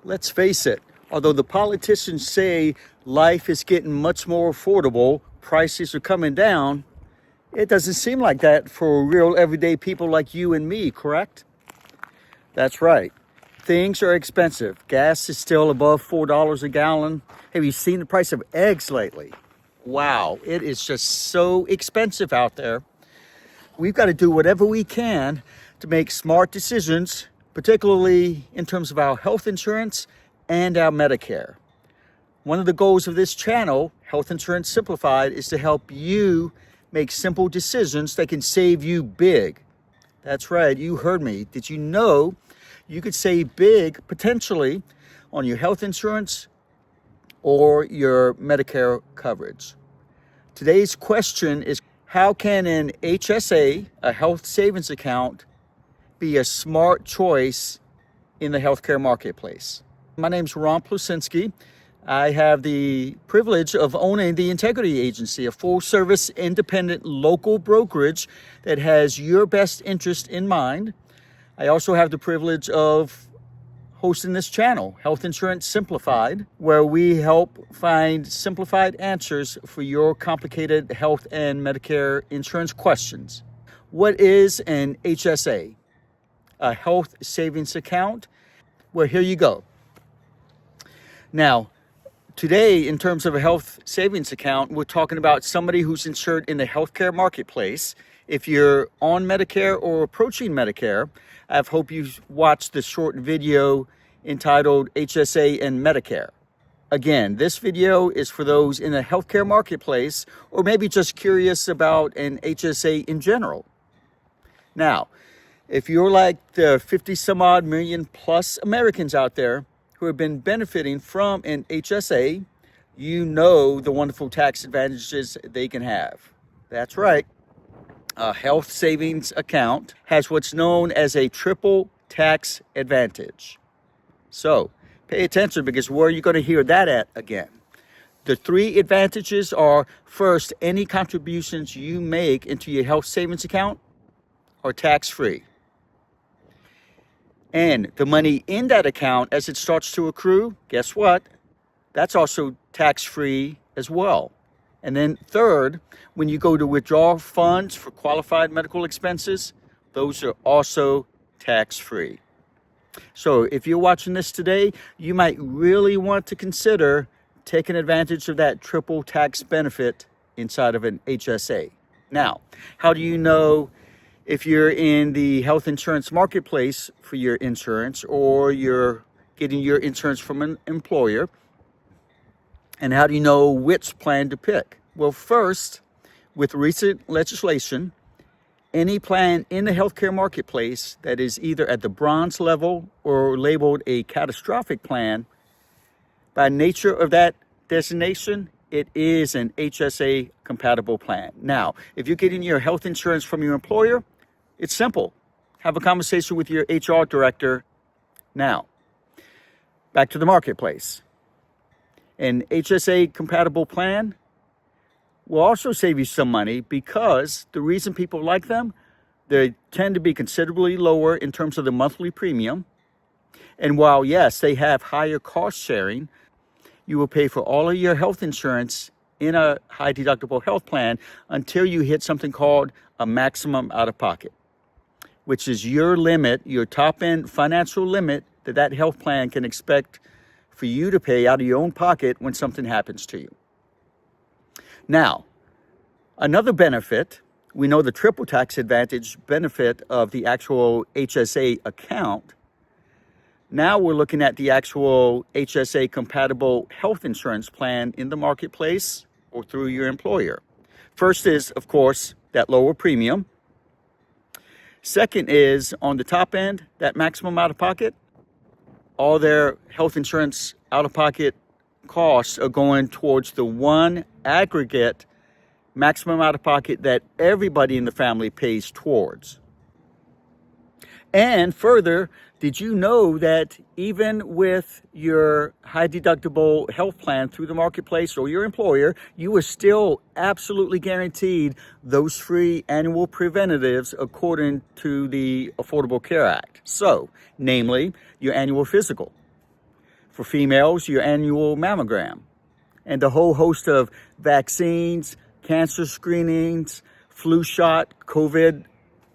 Let's face it, although the politicians say life is getting much more affordable, prices are coming down, it doesn't seem like that for real everyday people like you and me, correct? That's right. Things are expensive. Gas is still above $4 a gallon. Have you seen the price of eggs lately? Wow, it is just so expensive out there. We've got to do whatever we can to make smart decisions, particularly in terms of our health insurance and our Medicare. One of the goals of this channel, Health Insurance Simplified, is to help you make simple decisions that can save you big. That's right, you heard me. Did you know you could save big potentially on your health insurance or your Medicare coverage? Today's question is, how can an HSA, a health savings account, be a smart choice in the healthcare marketplace? My name's Ron Plusinski. I have the privilege of owning the Integrity Agency, a full-service, independent, local brokerage that has your best interest in mind. I also have the privilege of hosting this channel, Health Insurance Simplified, where we help find simplified answers for your complicated health and Medicare insurance questions. What is an HSA? A health savings account? Well, here you go. Now, today, in terms of a health savings account, we're talking about somebody who's insured in the healthcare marketplace. If you're on Medicare or approaching Medicare, I hope you've watched the short video entitled HSA and Medicare. Again, this video is for those in the healthcare marketplace or maybe just curious about an HSA in general. Now, if you're like the 50 some odd million plus Americans out there who have been benefiting from an HSA, you know the wonderful tax advantages they can have. That's right. A health savings account has what's known as a triple tax advantage. So pay attention, because where are you going to hear that at again? The three advantages are, first, any contributions you make into your health savings account are tax-free. And the money in that account, as it starts to accrue, guess what? That's also tax-free as well. And then third, when you go to withdraw funds for qualified medical expenses, those are also tax-free. So if you're watching this today, you might really want to consider taking advantage of that triple tax benefit inside of an HSA. Now, how do you know if you're in the health insurance marketplace for your insurance, or you're getting your insurance from an employer? And how do you know which plan to pick? Well, first, with recent legislation, any plan in the healthcare marketplace that is either at the bronze level or labeled a catastrophic plan, by nature of that designation, it is an HSA compatible plan. Now, if you're getting your health insurance from your employer, it's simple. Have a conversation with your HR director now. Back to the marketplace. An HSA compatible plan will also save you some money, because the reason people like them, they tend to be considerably lower in terms of the monthly premium. And while, yes, they have higher cost sharing, you will pay for all of your health insurance in a high deductible health plan until you hit something called a maximum out of pocket, which is your limit, your top end financial limit that health plan can expect for you to pay out of your own pocket when something happens to you. Now, another benefit, we know the triple tax advantage benefit of the actual HSA account. Now we're looking at the actual HSA compatible health insurance plan in the marketplace or through your employer. First is, of course, that lower premium. Second is, on the top end, that maximum out of pocket. All their health insurance out of pocket costs are going towards the one aggregate maximum out of pocket that everybody in the family pays towards. And further, did you know that even with your high deductible health plan through the marketplace or your employer, you are still absolutely guaranteed those free annual preventatives according to the Affordable Care Act? So, namely, your annual physical, For females, your annual mammogram. And a whole host of vaccines, cancer screenings, flu shot, COVID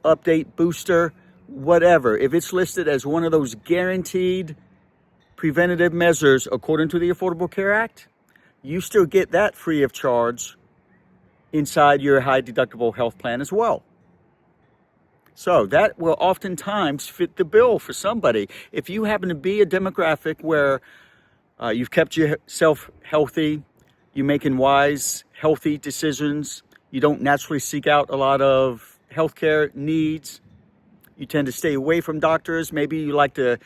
update booster, whatever. If it's listed as one of those guaranteed preventative measures according to the Affordable Care Act, you still get that free of charge inside your high deductible health plan as well. So that will oftentimes fit the bill for somebody. If you happen to be a demographic where you've kept yourself healthy, you're making wise, healthy decisions, you don't naturally seek out a lot of healthcare needs, you tend to stay away from doctors, maybe you like the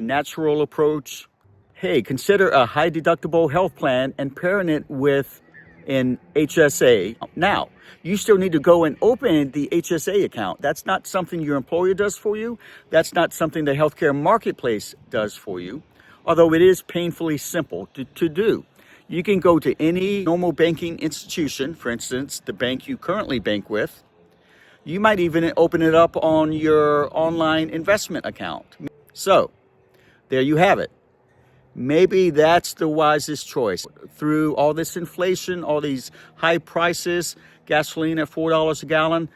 natural approach, hey, consider a high deductible health plan and pairing it with an HSA. Now, you still need to go and open the HSA account. That's not something your employer does for you. That's not something the healthcare marketplace does for you, although it is painfully simple to do. You can go to any normal banking institution, for instance, the bank you currently bank with. You might even open it up on your online investment account. So, there you have it. Maybe that's the wisest choice. Through all this inflation, all these high prices, gasoline at $4 a gallon,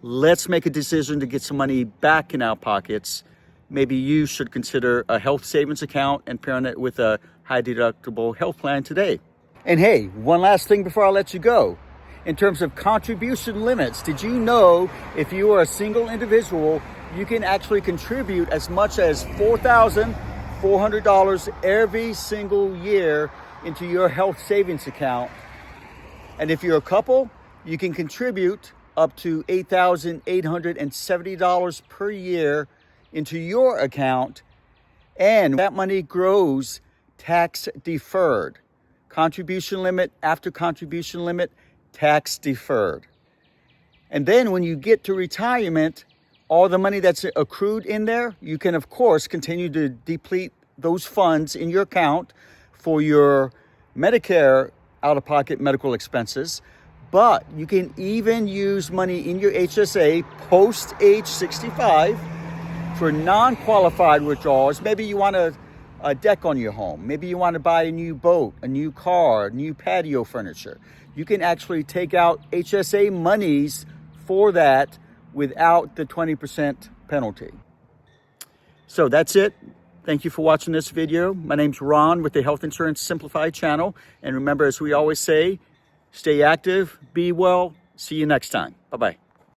let's make a decision to get some money back in our pockets. Maybe you should consider a health savings account and pairing it with a high deductible health plan today. And hey, one last thing before I let you go. In terms of contribution limits, did you know if you are a single individual, you can actually contribute as much as $4,400 every single year into your health savings account? And if you're a couple, you can contribute up to $8,870 per year into your account, and that money grows tax deferred. Contribution limit after contribution limit, tax deferred. And then when you get to retirement, all the money that's accrued in there, you can of course continue to deplete those funds in your account for your Medicare out-of-pocket medical expenses. But you can even use money in your HSA post age 65 for non-qualified withdrawals. Maybe you want a deck on your home. Maybe you want to buy a new boat, a new car, new patio furniture. You can actually take out HSA monies for that without the 20% penalty. So that's it. Thank you for watching this video. My name's Ron with the Health Insurance Simplified channel. And remember, as we always say, stay active, be well. See you next time. Bye-bye.